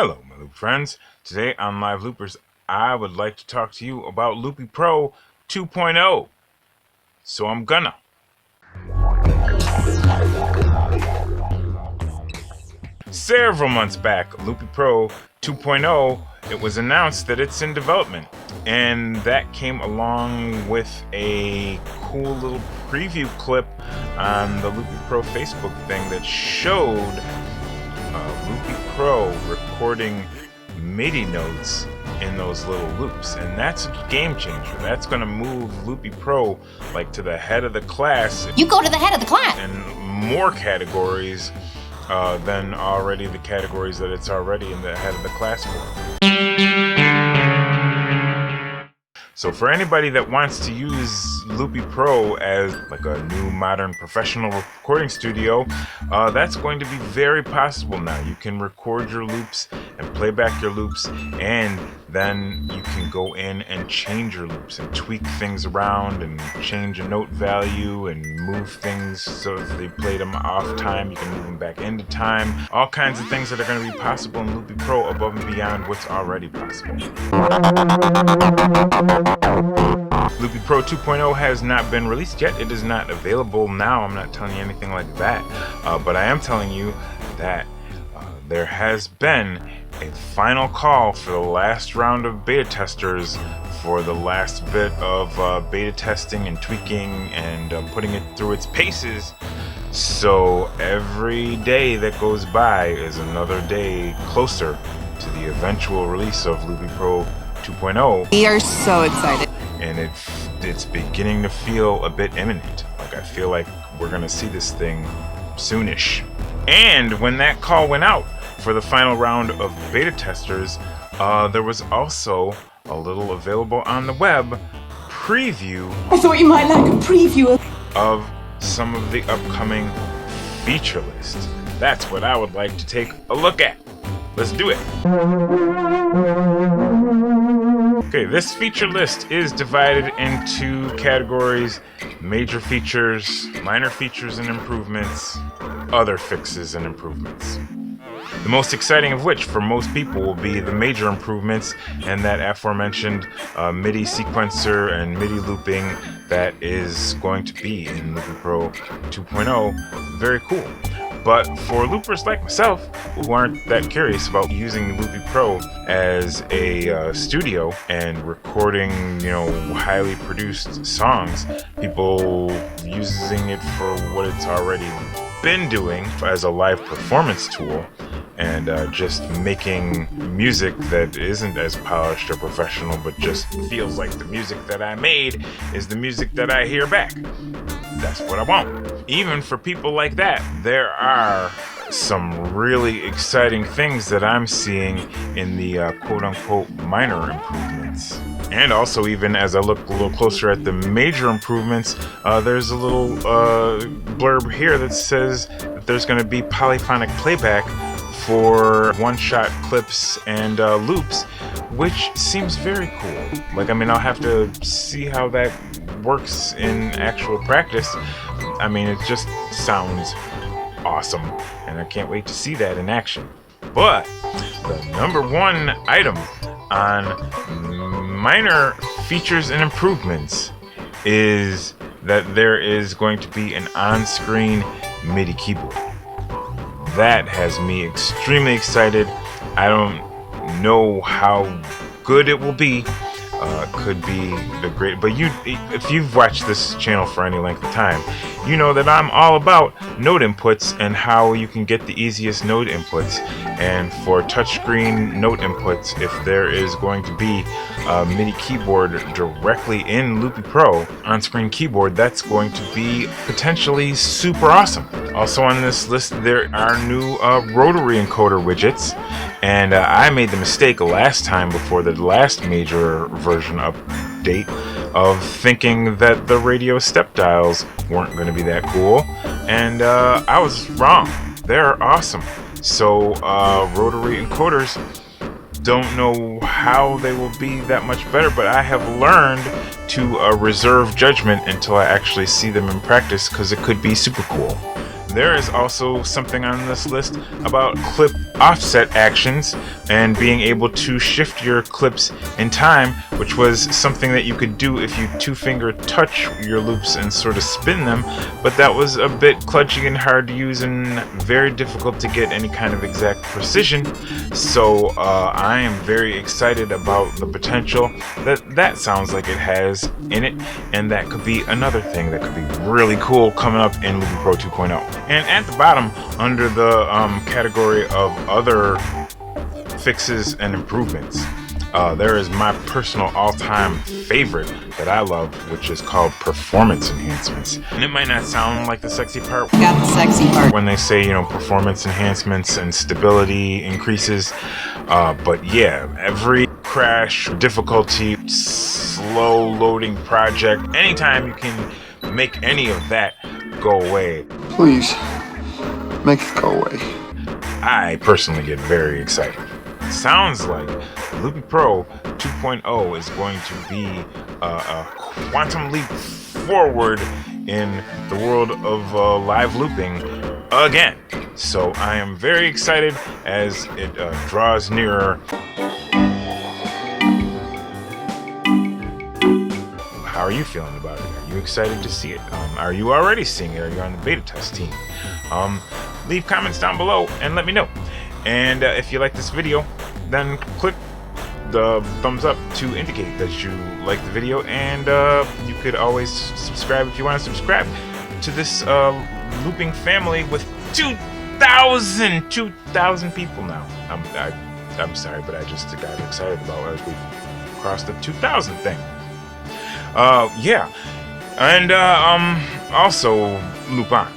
Hello, my Loop friends. Today on Live Loopers, I would like to talk to you about Loopy Pro 2.0. So I'm gonna. Several months back, Loopy Pro 2.0, it was announced that it's in development. And that came along with a cool little preview clip on the Loopy Pro Facebook thing that showed Loopy Pro recording MIDI notes in those little loops, and that's a game changer. That's going to move Loopy Pro like to the head of the class. You go to the head of the class. And more categories than already the categories that it's already in the head of the class for. So for anybody that wants to use Loopy Pro as like a new modern professional recording studio, that's going to be very possible now. You can record your loops and play back your loops, and then you can go in and change your loops and tweak things around and change a note value and move things so if they played them off time, you can move them back into time. All kinds of things that are going to be possible in Loopy Pro above and beyond what's already possible. Loopy Pro 2.0 has not been released yet. It is not available now. I'm not telling you anything like that. But I am telling you that there has been a final call for the last round of beta testers for the last bit of beta testing and tweaking and putting it through its paces. So every day that goes by is another day closer to the eventual release of Loopy Pro 2.0. We are so excited. And it's beginning to feel a bit imminent. Like I feel like we're gonna see this thing soonish. And when that call went out for the final round of beta testers, there was also a little available on the web preview. I thought you might like a preview of some of the upcoming feature list. That's what I would like to take a look at. Let's do it. Okay, this feature list is divided into categories: major features, minor features and improvements, other fixes and improvements. The most exciting of which for most people will be the major improvements and that aforementioned MIDI sequencer and MIDI looping that is going to be in Loopy Pro 2.0. Very cool. But for loopers like myself, who aren't that curious about using Loopy Pro as a studio and recording, highly produced songs, people using it for what it's already been doing as a live performance tool, and just making music that isn't as polished or professional, but just feels like the music that I made is the music that I hear back. That's what I want. Even for people like that, there are some really exciting things that I'm seeing in the quote-unquote minor improvements. And also, even as I look a little closer at the major improvements, there's a little blurb here that says that there's going to be polyphonic playback for one-shot clips and loops, which seems very cool. I'll have to see how that works in actual practice. It just sounds awesome, and I can't wait to see that in action. But the number one item on minor features and improvements is that there is going to be an on-screen MIDI keyboard. That has me extremely excited. I don't know how good it will be. Could be the great, but if you've watched this channel for any length of time, you know that I'm all about note inputs and how you can get the easiest note inputs. And for touchscreen note inputs, if there is going to be a MIDI keyboard directly in Loopy Pro, on-screen keyboard, that's going to be potentially super awesome. Also on this list, there are new rotary encoder widgets, and I made the mistake last time before the last major version update of thinking that the radio step dials weren't going to be that cool, and I was wrong. They're awesome. So rotary encoders, don't know how they will be that much better, but I have learned to reserve judgment until I actually see them in practice, because it could be super cool. There is also something on this list about clip offset actions and being able to shift your clips in time, which was something that you could do if you two-finger touch your loops and sort of spin them, but that was a bit clutchy and hard to use and very difficult to get any kind of exact precision. So I am very excited about the potential that sounds like it has in it, and that could be another thing that could be really cool coming up in Loopy Pro 2.0. And at the bottom, under the category of other fixes and improvements, there is my personal all-time favorite that I love, which is called performance enhancements. And it might not sound like the sexy part. Got the sexy part. When they say, performance enhancements and stability increases. But yeah, every crash, difficulty, slow loading project, anytime you can make any of that go away, please make it go away. I personally get very excited. Sounds like Loopy Pro 2.0 is going to be a quantum leap forward in the world of live looping again. So I am very excited as it draws nearer. How are you feeling about it? Are you excited to see it? Are you already seeing it? Are you on the beta test team? Leave comments down below and let me know. And if you like this video, then click the thumbs up to indicate that you like the video, and you could always subscribe if you want to subscribe to this looping family with 2,000 people now. I'm sorry, but I just got excited about as we crossed the 2,000 thing. Yeah, and also loop on.